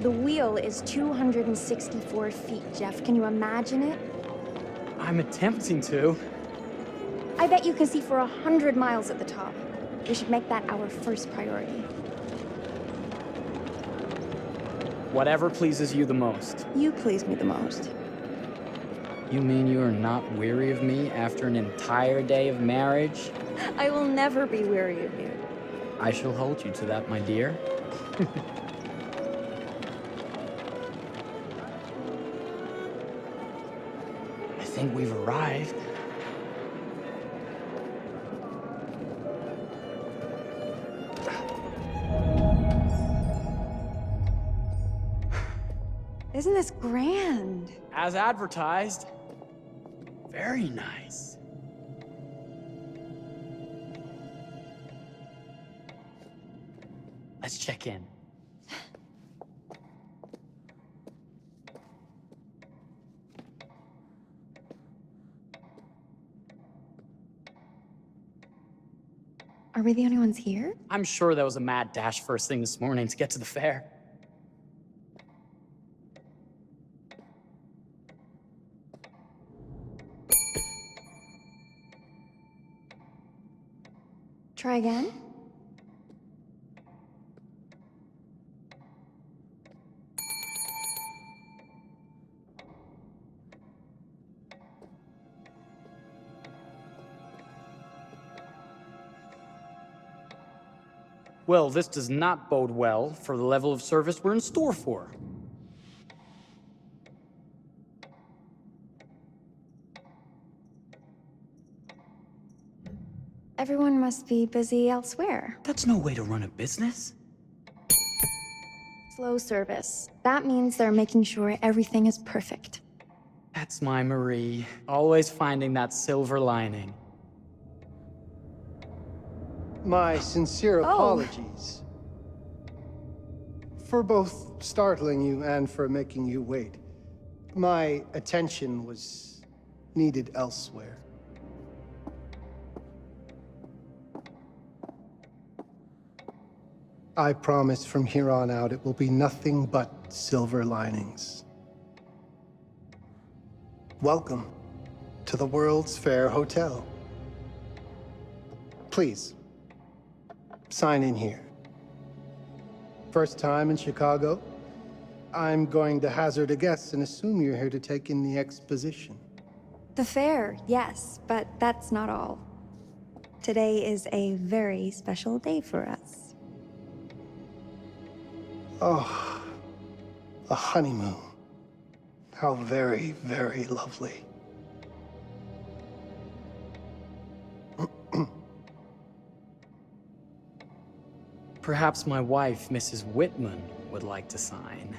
The wheel is 264 feet, Jeff. Can you imagine it? I'm attempting to. I bet you can see for 100 miles at the top. We should make that our first priority. Whatever pleases you the most. You please me the most. You mean you are not weary of me after an entire day of marriage? I will never be weary of you. I shall hold you to that, my dear. I think we've arrived. Isn't this grand? As advertised. Very nice. Let's check in. Are we the only ones here? I'm sure that was a mad dash first thing this morning to get to the fair. Try again? Well, this does not bode well for the level of service we're in store for. Everyone must be busy elsewhere. That's no way to run a business. Slow service. That means they're making sure everything is perfect. That's my Marie, always finding that silver lining. My sincere apologies for both startling you and for making you wait. My attention was needed elsewhere. I promise from here on out it will be nothing but silver linings. Welcome to the World's Fair Hotel. Please, sign in here. First time in Chicago? I'm going to hazard a guess and assume you're here to take in the exposition. The fair, yes, but that's not all. Today is a very special day for us. Oh, a honeymoon. How very, very lovely. Perhaps my wife, Mrs. Whitman, would like to sign.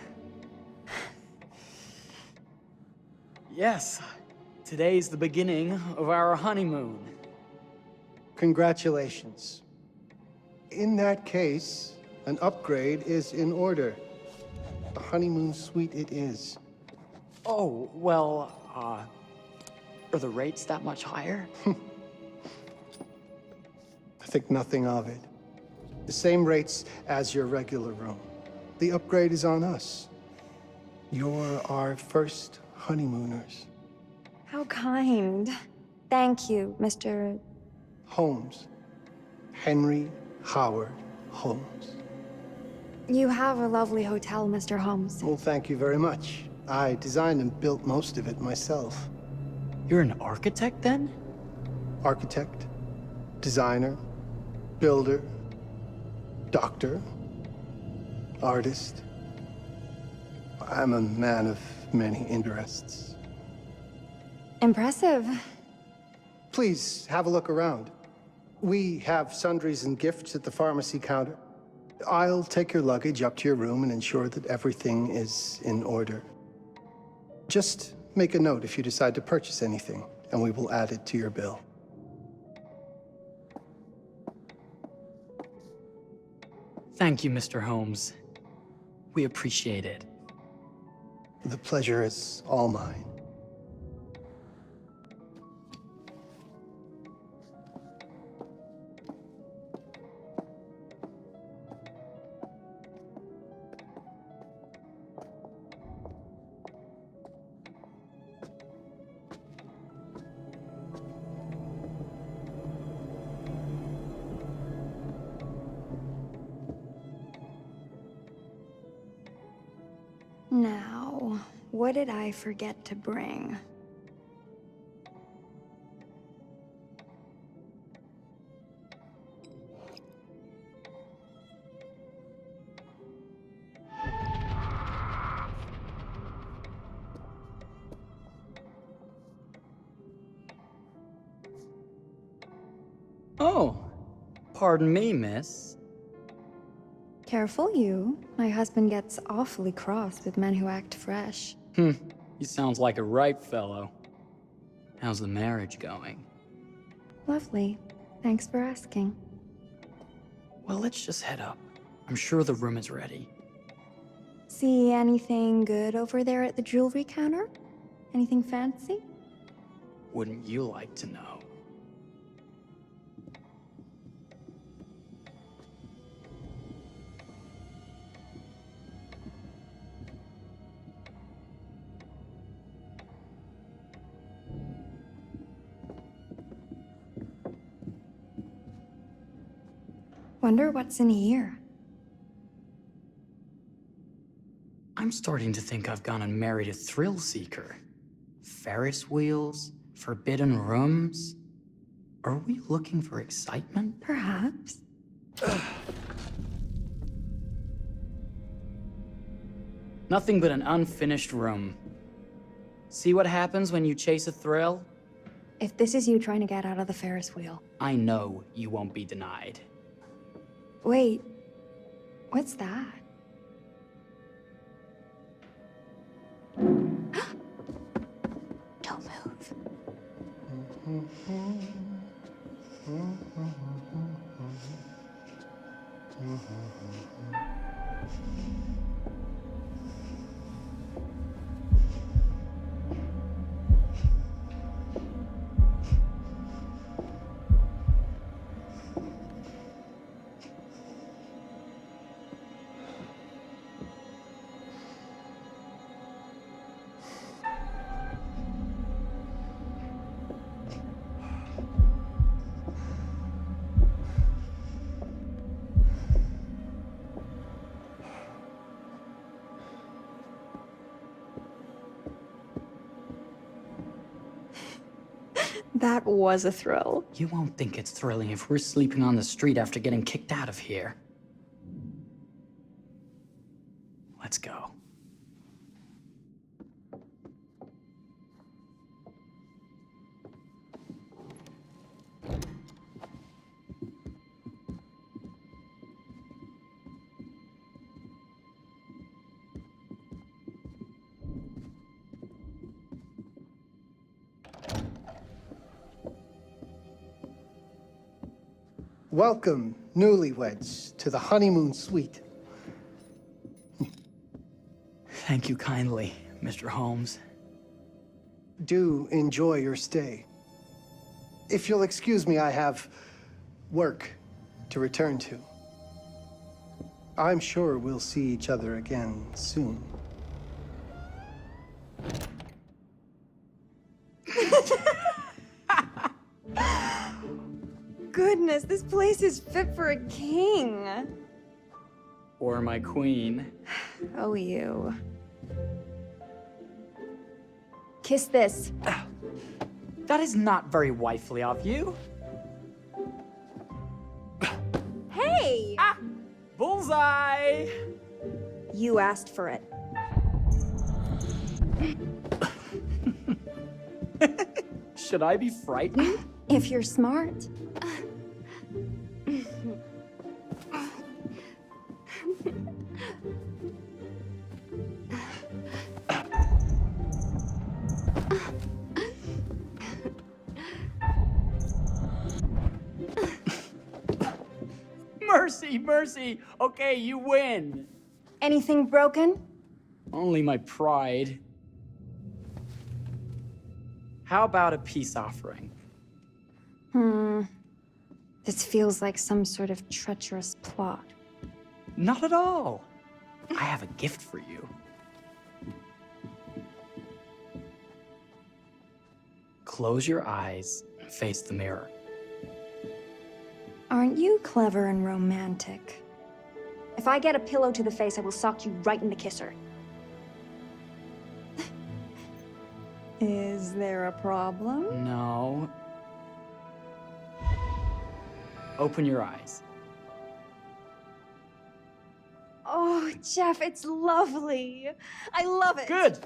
Yes, today's the beginning of our honeymoon. Congratulations. In that case, an upgrade is in order. A honeymoon suite it is. Oh, well, are the rates that much higher? I think nothing of it. The same rates as your regular room. The upgrade is on us. You're our first honeymooners. How kind. Thank you, Mr. Holmes. Henry Howard Holmes. You have a lovely hotel, Mr. Holmes. Well, thank you very much. I designed and built most of it myself. You're an architect, then? Architect, designer, builder, doctor, artist. I'm a man of many interests. Impressive. Please have a look around. We have sundries and gifts at the pharmacy counter. I'll take your luggage up to your room and ensure that everything is in order. Just make a note if you decide to purchase anything, and we will add it to your bill. Thank you, Mr. Holmes. We appreciate it. The pleasure is all mine. Now, what did I forget to bring? Oh, pardon me, miss. Careful you. My husband gets awfully cross with men who act fresh. He sounds like a ripe fellow. How's the marriage going? Lovely. Thanks for asking. Well, let's just head up. I'm sure the room is ready. See anything good over there at the jewelry counter? Anything fancy? Wouldn't you like to know? Wonder what's in here. I'm starting to think I've gone and married a thrill seeker. Ferris wheels, forbidden rooms. Are we looking for excitement? Perhaps. Nothing but an unfinished room. See what happens when you chase a thrill? If this is you trying to get out of the Ferris wheel. I know you won't be denied. Wait, what's that? Don't move. That was a thrill. You won't think it's thrilling if we're sleeping on the street after getting kicked out of here. Let's go. Welcome, newlyweds, to the honeymoon suite. Thank you kindly, Mr. Holmes. Do enjoy your stay. If you'll excuse me, I have work to return to. I'm sure we'll see each other again soon. Goodness, this place is fit for a king. Or my queen. Oh, you. Kiss this. That is not very wifely of you. Hey! Ah! Bullseye! You asked for it. Should I be frightened? If you're smart. Mercy, mercy! Okay, you win. Anything broken? Only my pride. How about a peace offering? This feels like some sort of treacherous plot. Not at all. I have a gift for you. Close your eyes and face the mirror. Aren't you clever and romantic? If I get a pillow to the face, I will sock you right in the kisser. Is there a problem? No. Open your eyes. Oh, Jeff, it's lovely. I love it. Good.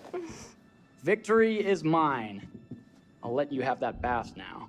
Victory is mine. I'll let you have that bath now.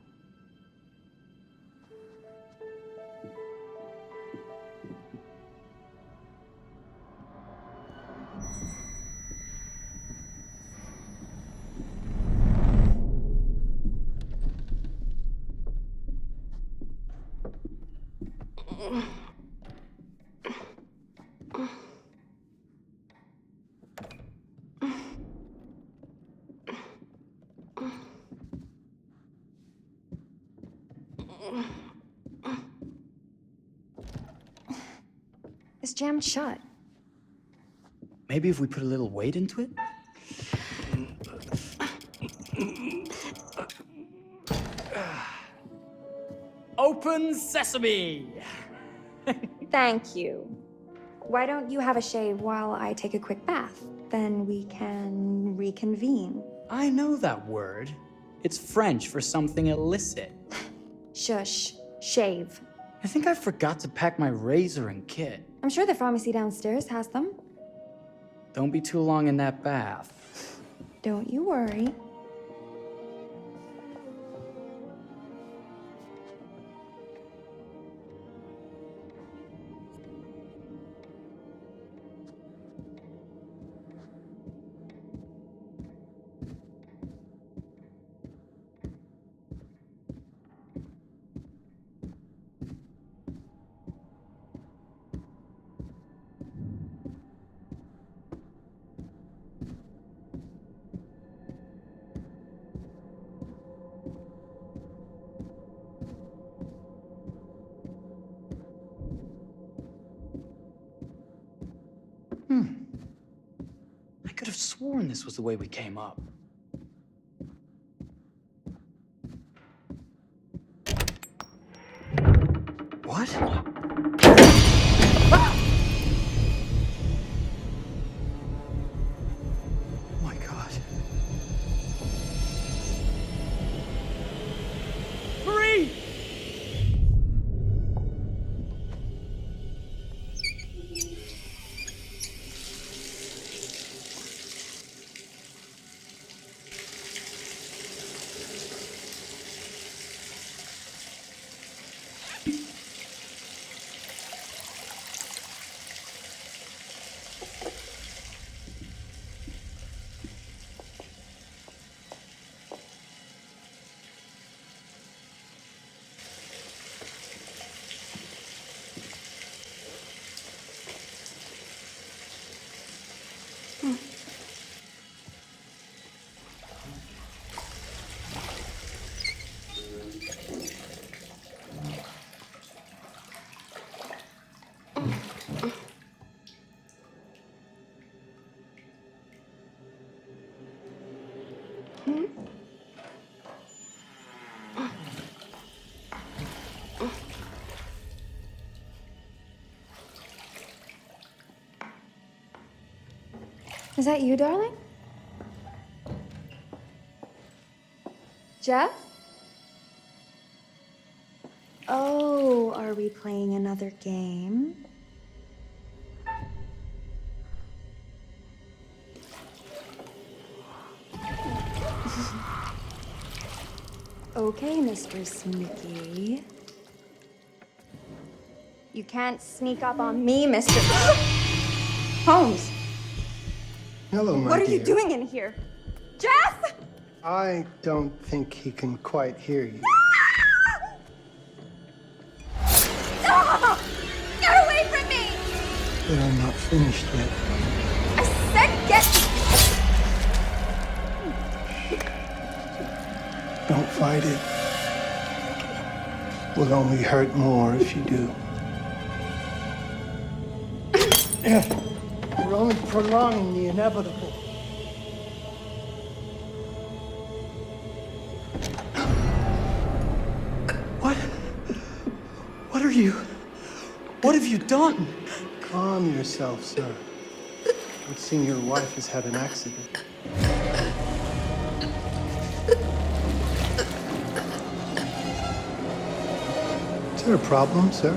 It's jammed shut. Maybe if we put a little weight into it? Open sesame! Thank you. Why don't you have a shave while I take a quick bath? Then we can reconvene. I know that word. It's French for something illicit. Shush. Shave. I think I forgot to pack my razor and kit. I'm sure the pharmacy downstairs has them. Don't be too long in that bath. Don't you worry. I could have sworn this was the way we came up. What? Ah! Oh my God. Marie! Is that you, darling? Jeff? Oh, are we playing another game? Okay, Mr. Sneaky. You can't sneak up on me, Mr. Holmes! Hello, my What are you dear. doing in here? Jeff! I don't think he can quite hear you. Ah! Get away from me! But I'm not finished yet. I said get... Don't fight it. Will only hurt more if you do. We're only prolonging the inevitable. What are you? What have you done? Calm yourself, sir. It seems your wife has had an accident. Is there a problem, sir?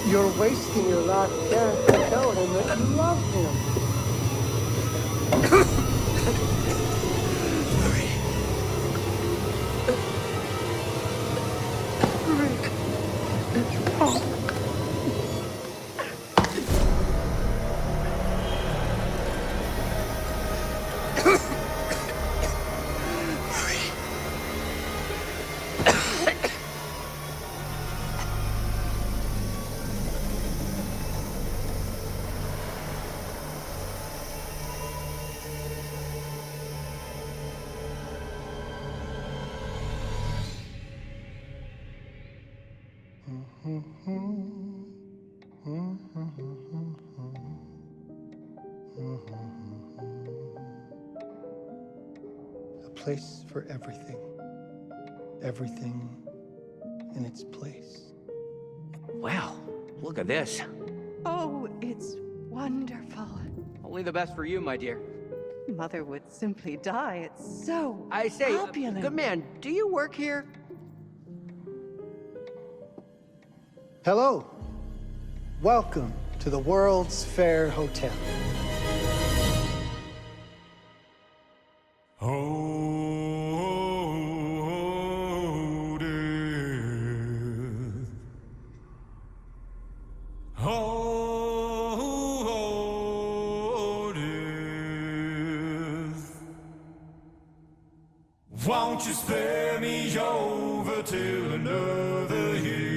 You're wasting your last chance to tell him that you love him. A place for everything. Everything in its place. Wow, look at this. Oh, it's wonderful. Only the best for you, my dear. Mother would simply die. It's so I say, opulent. good man, do you work here? Hello. Welcome to the World's Fair Hotel. Oh, death. Oh, death. Won't you spare me over till another year?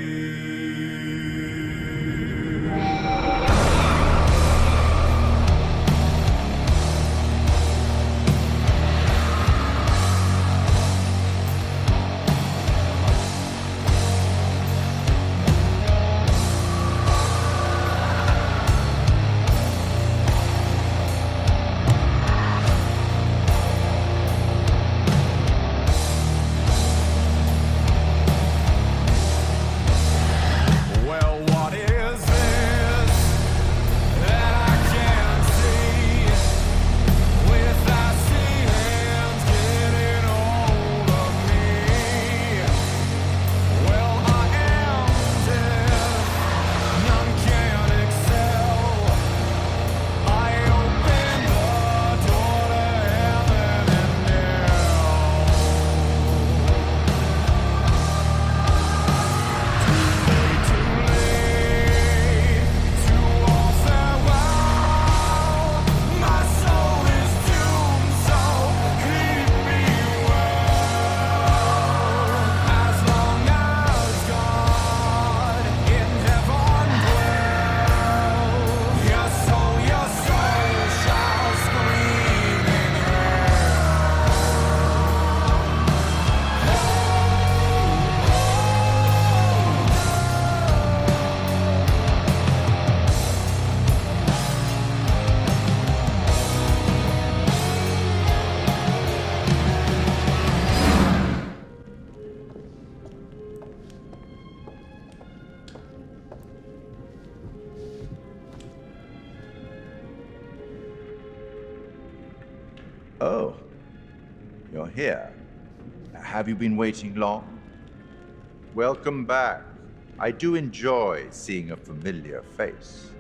Oh, you're here. Have you been waiting long? Welcome back. I do enjoy seeing a familiar face.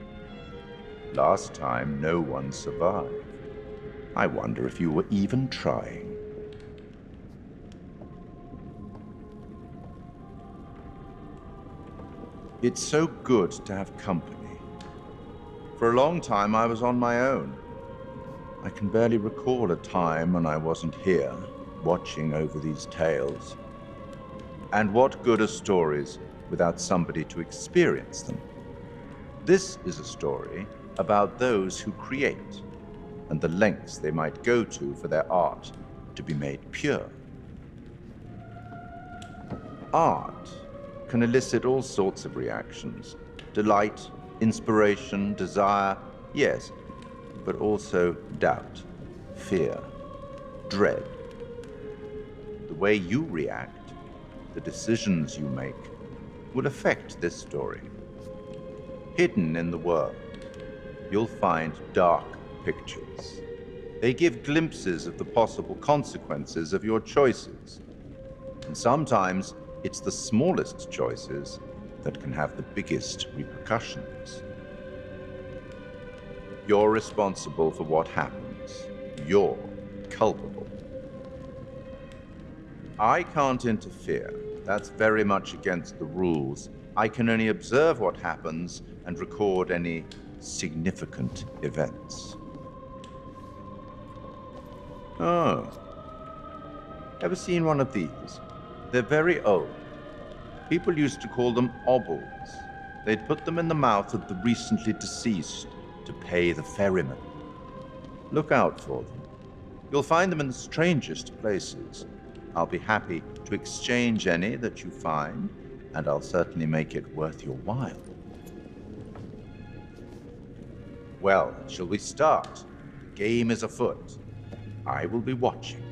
Last time, no one survived. I wonder if you were even trying. It's so good to have company. For a long time, I was on my own. I can barely recall a time when I wasn't here, watching over these tales. And what good are stories without somebody to experience them? This is a story about those who create, and the lengths they might go to for their art to be made pure. Art can elicit all sorts of reactions. Delight, inspiration, desire, yes, but also doubt, fear, dread. The way you react, the decisions you make, will affect this story. Hidden in the world, you'll find dark pictures. They give glimpses of the possible consequences of your choices. And sometimes it's the smallest choices that can have the biggest repercussions. You're responsible for what happens. You're culpable. I can't interfere. That's very much against the rules. I can only observe what happens and record any significant events. Oh. Ever seen one of these? They're very old. People used to call them obols. They'd put them in the mouth of the recently deceased to pay the ferryman. Look out for them. You'll find them in the strangest places. I'll be happy to exchange any that you find, and I'll certainly make it worth your while. Well, shall we start? The game is afoot. I will be watching.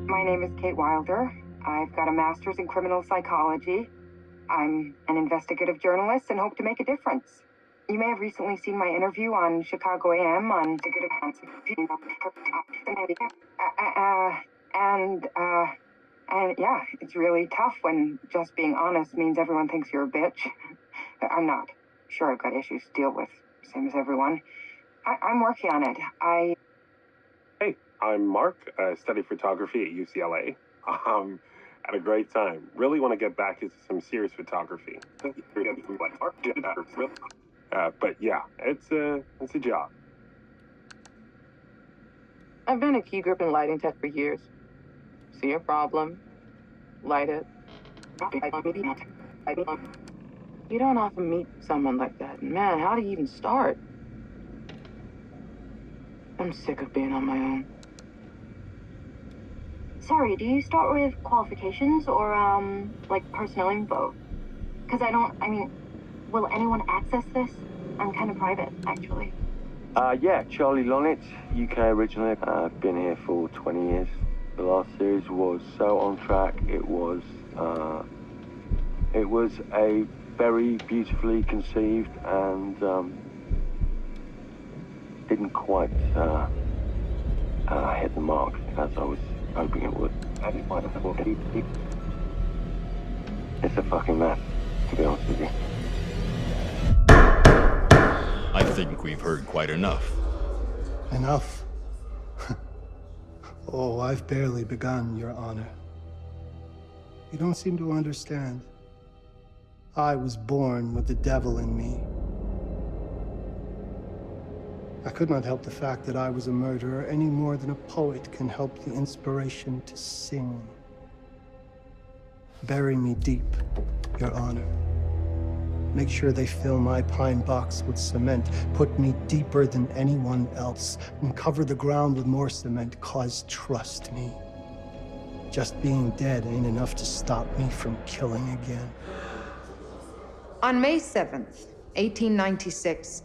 My name is Kate Wilder. I've got a master's in criminal psychology. I'm an investigative journalist and hope to make a difference. You may have recently seen my interview on Chicago AM on and yeah, it's really tough when just being honest means everyone thinks you're a bitch. I'm not. Sure, I've got issues to deal with, same as everyone. I'm working on it. Hey, I'm Mark. I study photography at UCLA. Had a great time. Really want to get back into some serious photography. But yeah, it's a job. I've been a key grip and lighting tech for years. See a problem, light it. You don't often meet someone like that. Man, how do you even start? I'm sick of being on my own. Sorry, do you start with qualifications or, like personnel info? Because will anyone access this? I'm kind of private, actually. Yeah, Charlie Lonitz, UK originally. I've been here for 20 years. The last series was so on track. It was a very beautifully conceived and didn't quite hit the mark as I was hoping it would. It's a fucking mess, to be honest with you. I think we've heard quite enough. Enough? Oh, I've barely begun, Your Honor. You don't seem to understand. I was born with the devil in me. I could not help the fact that I was a murderer any more than a poet can help the inspiration to sing. Bury me deep, Your Honor. Make sure they fill my pine box with cement. Put me deeper than anyone else. And cover the ground with more cement, 'cause trust me, just being dead ain't enough to stop me from killing again. On May 7th, 1896,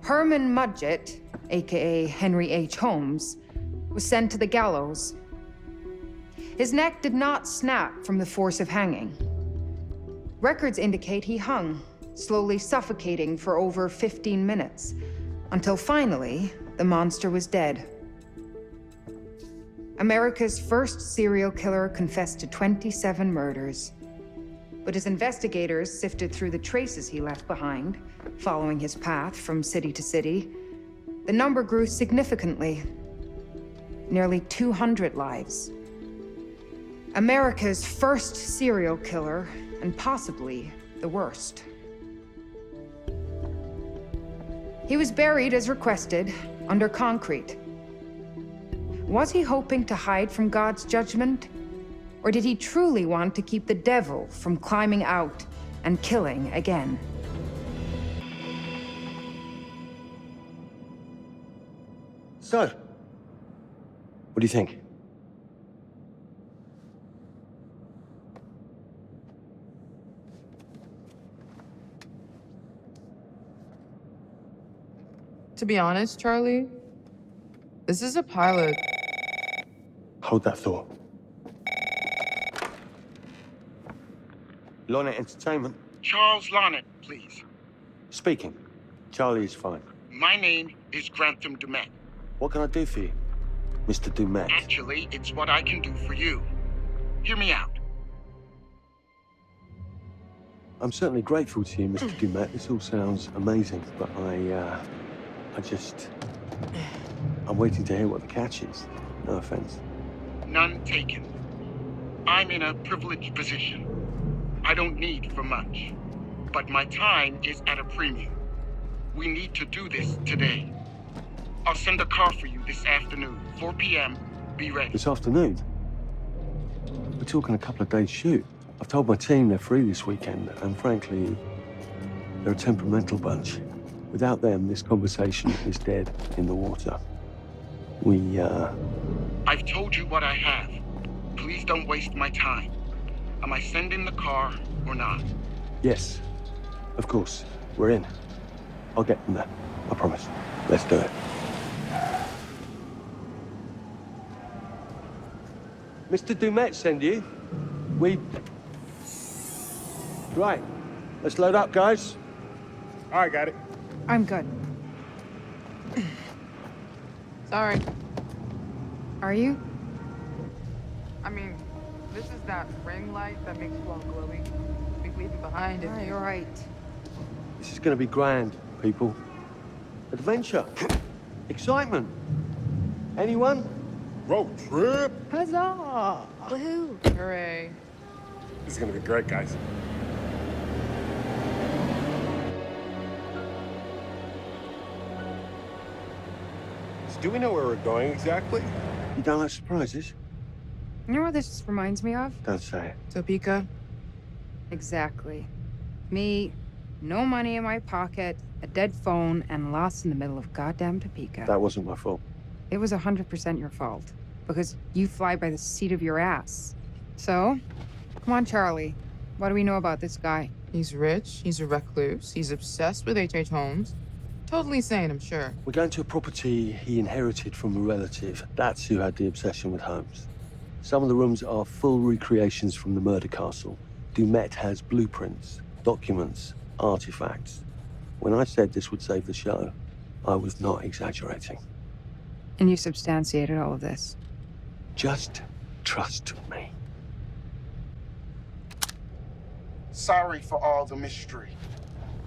Herman Mudgett, aka Henry H. Holmes, was sent to the gallows. His neck did not snap from the force of hanging. Records indicate he hung slowly suffocating for over 15 minutes, until finally, the monster was dead. America's first serial killer confessed to 27 murders. But as investigators sifted through the traces he left behind, following his path from city to city, the number grew significantly. Nearly 200 lives. America's first serial killer, and possibly the worst. He was buried as requested, under concrete. Was he hoping to hide from God's judgment? Or did he truly want to keep the devil from climbing out and killing again? So, what do you think? To be honest, Charlie, this is a pilot. Hold that thought. Lonnet Entertainment. Charles Lonnet, please. Speaking. Charlie is fine. My name is Grantham Dumet. What can I do for you, Mr. Dumet? Actually, it's what I can do for you. Hear me out. I'm certainly grateful to you, Mr. Dumet. This all sounds amazing, but I'm waiting to hear what the catch is. No offense. None taken. I'm in a privileged position. I don't need for much, but my time is at a premium. We need to do this today. I'll send a car for you this afternoon, 4 p.m. Be ready. This afternoon? We're talking a couple of days shoot. I've told my team they're free this weekend, and frankly, they're a temperamental bunch. Without them, this conversation is dead in the water. I've told you what I have. Please don't waste my time. Am I sending the car or not? Yes, of course. We're in. I'll get them there. I promise. Let's do it. Mr. Dumet send you? Right. Let's load up, guys. All right, got it. I'm good. Sorry. Are you? I mean, this is that ring light that makes you all glowy. We leave it behind if you... You're right. This is going to be grand, people. Adventure. Excitement. Anyone? Road trip. Huzzah! Woohoo! Hooray. This is gonna be great, guys. So do we know where we're going exactly? You don't like surprises? You know what this reminds me of? Don't say it. Topeka? Exactly. Me, no money in my pocket, a dead phone, and lost in the middle of goddamn Topeka. That wasn't my fault. It was 100% your fault. Because you fly by the seat of your ass. So, come on, Charlie. What do we know about this guy? He's rich, he's a recluse, he's obsessed with H.H. Holmes. Totally sane, I'm sure. We're going to a property he inherited from a relative. That's who had the obsession with Holmes. Some of the rooms are full recreations from the murder castle. Dumet has blueprints, documents, artifacts. When I said this would save the show, I was not exaggerating. And you substantiated all of this. Just trust me. Sorry for all the mystery.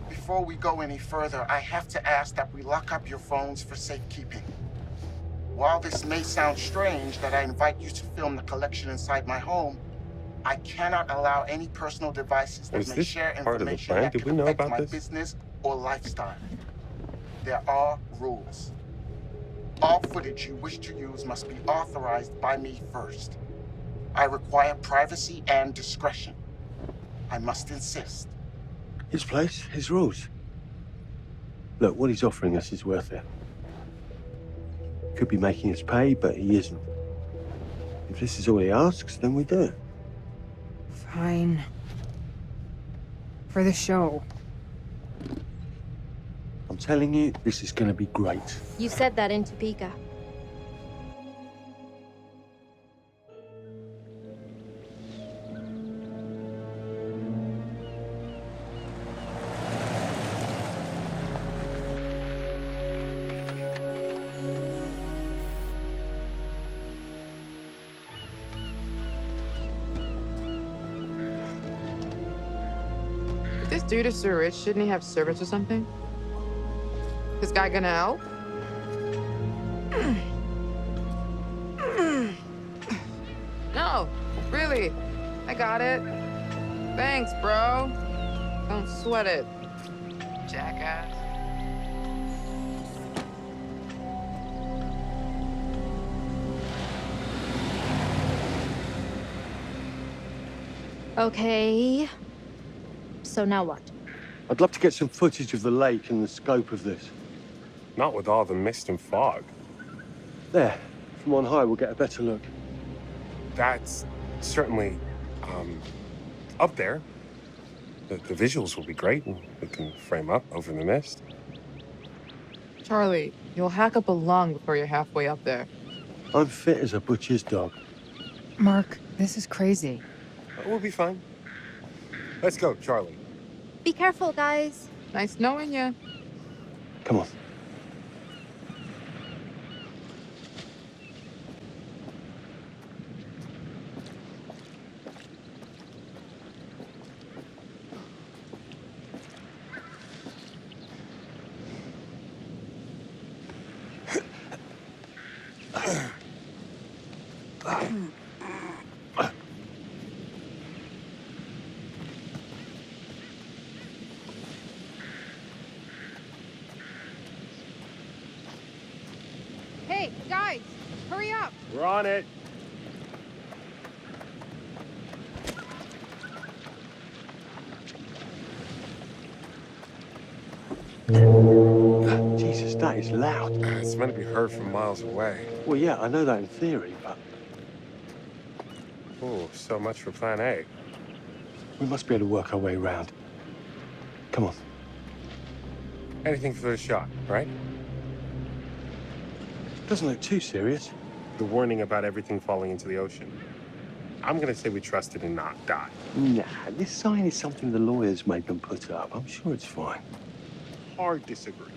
Before we go any further, I have to ask that we lock up your phones for safekeeping. While this may sound strange that I invite you to film the collection inside my home, I cannot allow any personal devices that Is may this share part of the information plan? that Did could we know affect about my this? business or lifestyle. There are rules. All footage you wish to use must be authorized by me first. I require privacy and discretion. I must insist. His place, his rules. Look, what he's offering us is worth it. Could be making us pay, but he isn't. If this is all he asks, then we do it. Fine. For the show. I'm telling you, this is going to be great. You said that in Topeka. dude is so rich, shouldn't he have servants or something? This guy gonna help? No, really. I got it. Thanks, bro. Don't sweat it, jackass. Okay. So now what? I'd love to get some footage of the lake and the scope of this. Not with all the mist and fog. There, from on high, we'll get a better look. That's certainly, up there. The visuals will be great, and we can frame up over the mist. Charlie, you'll hack up a lung before you're halfway up there. I'm fit as a butcher's dog. Mark, this is crazy. We'll be fine. Let's go, Charlie. Be careful, guys. Nice knowing you. Come on. Hey, guys, hurry up. We're on it. Jesus, that is loud. It's meant to be heard from miles away. Well, yeah, I know that in theory, but Oh, so much for plan A. we must be able to work our way around. Come on. Anything for the shot, right? Doesn't look too serious. The warning about everything falling into the ocean. I'm gonna say we trust it and not die. Nah, this sign is something the lawyers made them put up. I'm sure it's fine. Hard disagree.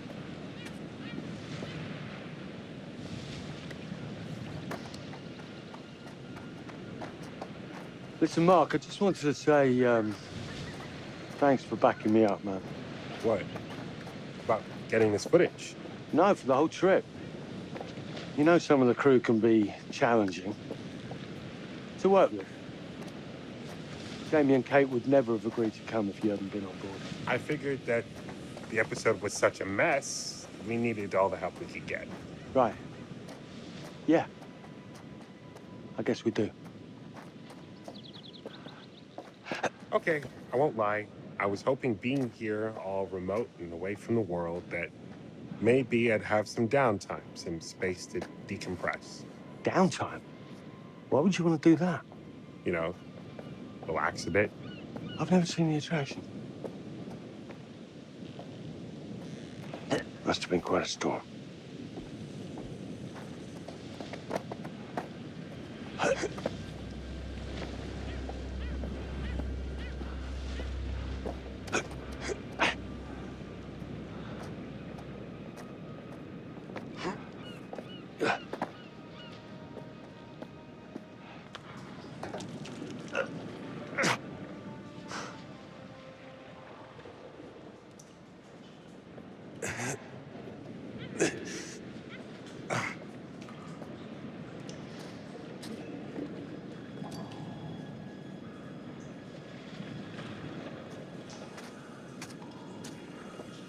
Listen, Mark, I just wanted to say, thanks for backing me up, man. What? About getting this footage? No, for the whole trip. You know some of the crew can be challenging to work with. Jamie and Kate would never have agreed to come if you hadn't been on board. I figured that the episode was such a mess, we needed all the help we could get. Right. Yeah. I guess we do. Okay, I won't lie. I was hoping being here all remote and away from the world that maybe I'd have some downtime, some space to decompress. Downtime? Why would you want to do that? You know, relax a bit. I've never seen the attraction. Must have been quite a storm.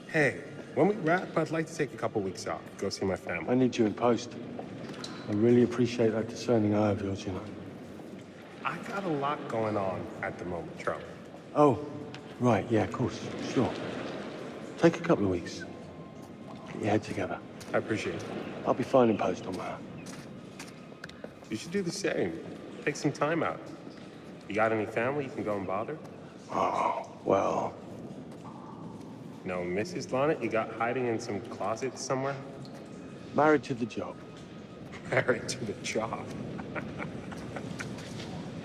Hey, when we wrap, I'd like to take a couple weeks off, go see my family. I need you in post. I really appreciate that discerning eye of yours, you know. I got a lot going on at the moment, Charlie. Oh, right, yeah, of course, sure. Take a couple of weeks. Get your head together. I appreciate it. I'll be fine in post on that. You should do the same. Take some time out. You got any family you can go and bother? Oh, well. No, Mrs. Lonnet, you got hiding in some closet somewhere? Married to the job. Married to the job.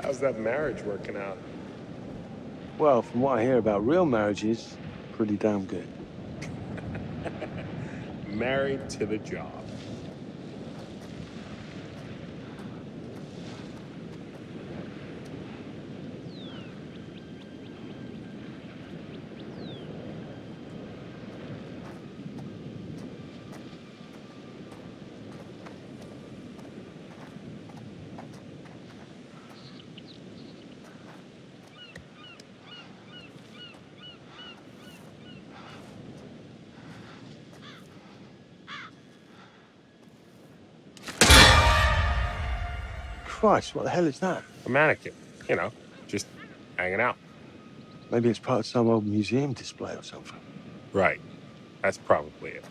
How's that marriage working out? Well, from what I hear about real marriages, pretty damn good. Married to the job. Christ, what the hell is that? A mannequin, you know, just hanging out. Maybe it's part of some old museum display or something. Right. That's probably it.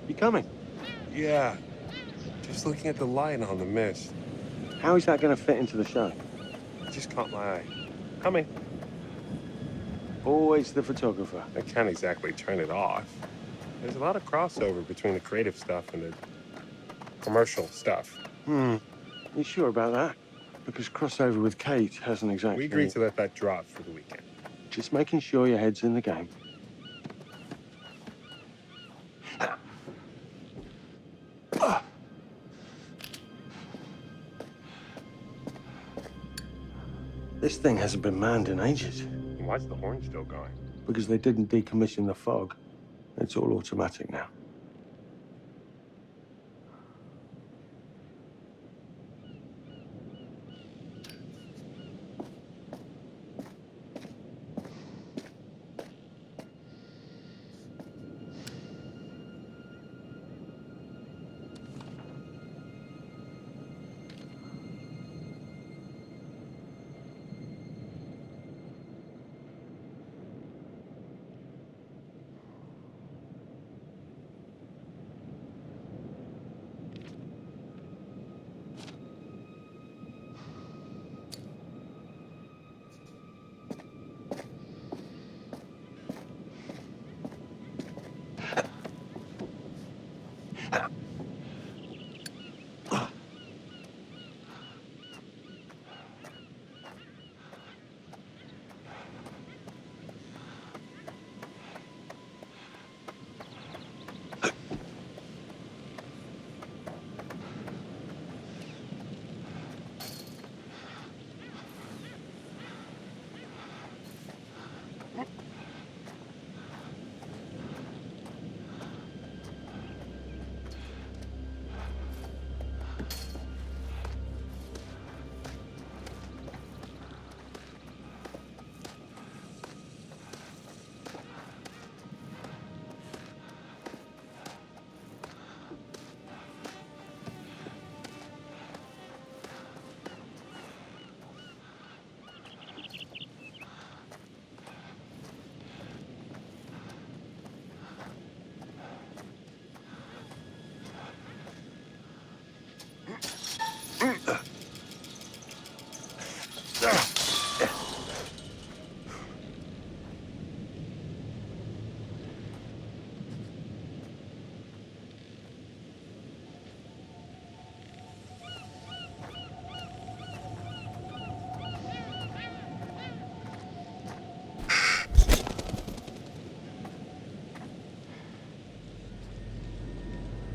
You coming? Yeah. Just looking at the light on the mist. How is that going to fit into the show? It just caught my eye. Coming. Always the photographer. I can't exactly turn it off. There's a lot of crossover between the creative stuff and the commercial stuff. You sure about that? Because crossover with Kate hasn't exactly... We agreed to let that drop for the weekend. Just making sure your head's in the game. This thing hasn't been manned in ages. Why's the horn still going? Because they didn't decommission the fog. It's all automatic now.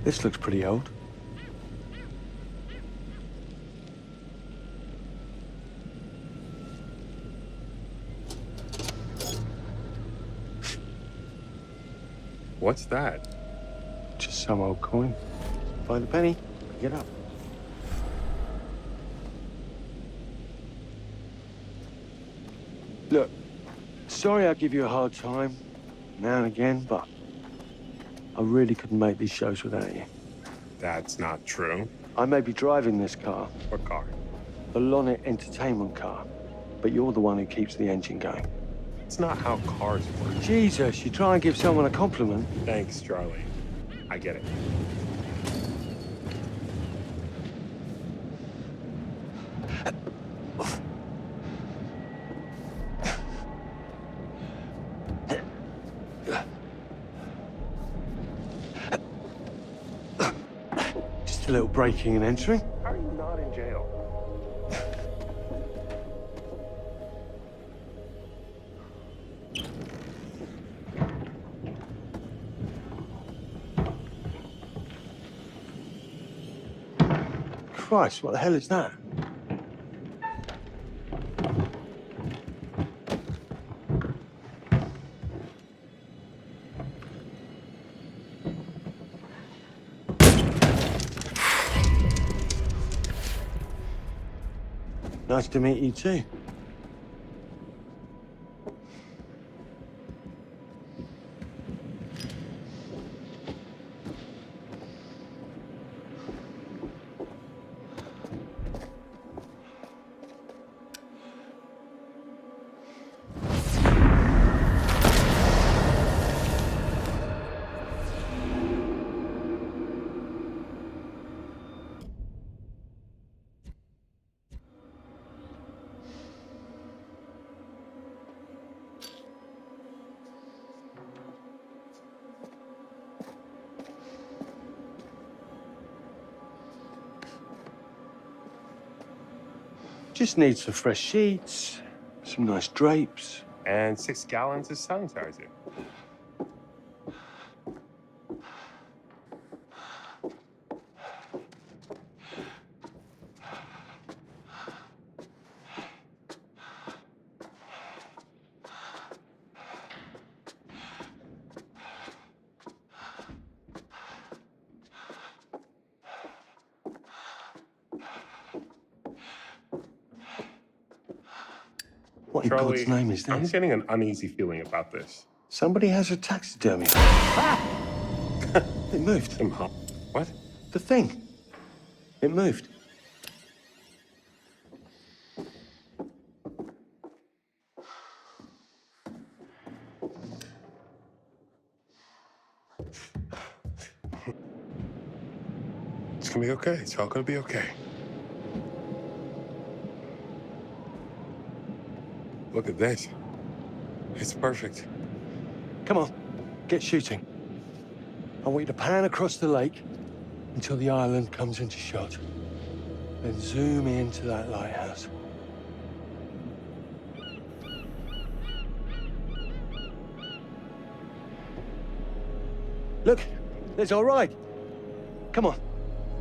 This looks pretty old. What's that? Just some old coin. Find a penny, pick it up. Look, sorry I give you a hard time now and again, but I really couldn't make these shows without you. That's not true. I may be driving this car. What car? The Lonnet Entertainment car. But you're the one who keeps the engine going. It's not how cars work. Jesus, you try and give someone a compliment. Thanks, Charlie. I get it. Just a little breaking and entering. How are you not in jail? Christ, what the hell is that? Nice to meet you too. Just need some fresh sheets, some nice drapes. And 6 gallons of sanitizer. What in Charlie, God's name is this? I'm getting an uneasy feeling about this. Somebody has a taxidermy. Ah! It moved. What? The thing. It moved. It's gonna be okay. It's all gonna be okay. Look at this. It's perfect. Come on, get shooting. I want you to pan across the lake until the island comes into shot. Then zoom into that lighthouse. Look, it's all right. Come on,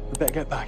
we better get back.